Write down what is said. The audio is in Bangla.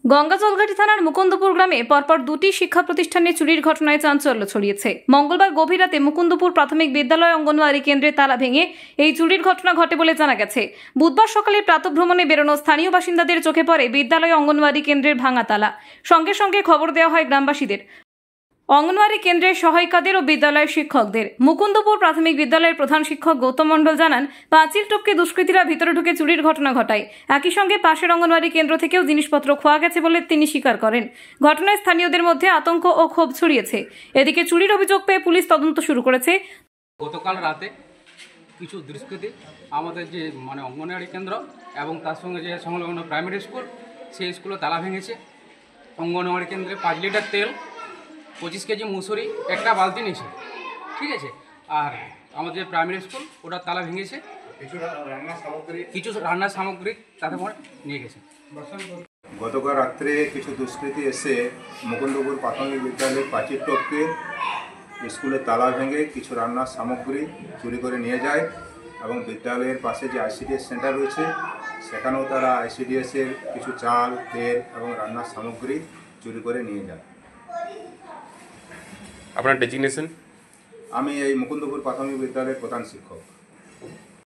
গঙ্গাজলঘাটি থানার মুকুন্দপুর গ্রামে পরপর দুটি শিক্ষা প্রতিষ্ঠানে চুরির ঘটনায় চাঞ্চল্য ছড়িয়েছে। মঙ্গলবার গভীর রাতে মুকুন্দপুর প্রাথমিক বিদ্যালয় অঙ্গনওয়াড়ি কেন্দ্রে তালা ভেঙে এই চুরির ঘটনা ঘটে বলে জানা গেছে। বুধবার সকালে প্রাতঃভ্রমণে বেরোনো স্থানীয় বাসিন্দাদের চোখে পড়ে বিদ্যালয় অঙ্গনওয়াড়ি কেন্দ্রের ভাঙা তালা। সঙ্গে সঙ্গে খবর দেওয়া হয় গ্রামবাসীদের, অঙ্গনওয়াড়ি কেন্দ্রের সহায়িকাদের ও বিদ্যালয়ের শিক্ষকদের। মুকুন্দপুর প্রাথমিক বিদ্যালয়ের প্রধান শিক্ষক গৌতম মণ্ডল জানান, পাঁচিল টপকে দুষ্কৃতীরা ভিতরে ঢুকে চুরির ঘটনা ঘটায়। একই সঙ্গে পাশের অঙ্গনওয়াড়ি কেন্দ্র থেকেও জিনিসপত্র খোয়া গেছে বলে তিনি স্বীকার করেন। ঘটনায় স্থানীয়দের মধ্যে আতঙ্ক ও ক্ষোভ ছড়িয়েছে। এদিকে চুরির অভিযোগ পেয়ে পুলিশ তদন্ত শুরু করেছে। গতকাল রাতে কিছু দুষ্কৃতী আমাদের যে অঙ্গনওয়াড়ি কেন্দ্র এবং তার সঙ্গে যে সংলগ্ন প্রাইমারি স্কুল, সেই স্কুলে তালা ভেঙেছে। অঙ্গনওয়াড়ি কেন্দ্রে 5 লিটার তেল, 25 কেজি মুসুরি, একটা বালতি নিয়েছে, ঠিক আছে। আর আমাদের প্রাইমারি স্কুল ওটা তালা ভেঙেছে, কিছু রান্নার সামগ্রী তাতে নিয়ে গেছে। গতকাল রাত্রে কিছু দুষ্কৃতী এসে মুকুন্দপুর প্রাথমিক বিদ্যালয়ের পাঁচিল টপকে স্কুলের তালা ভেঙে কিছু রান্নার সামগ্রী চুরি করে নিয়ে যায় এবং বিদ্যালয়ের পাশে যে আইসিডিএস সেন্টার রয়েছে সেখানেও তারা আইসিডিএসের কিছু চাল, তেল এবং রান্নার সামগ্রী চুরি করে নিয়ে যায়। আপনার ডেজিগনেশন? আমি এই মুকুন্দপুর প্রাথমিক বিদ্যালয়ের প্রধান শিক্ষক।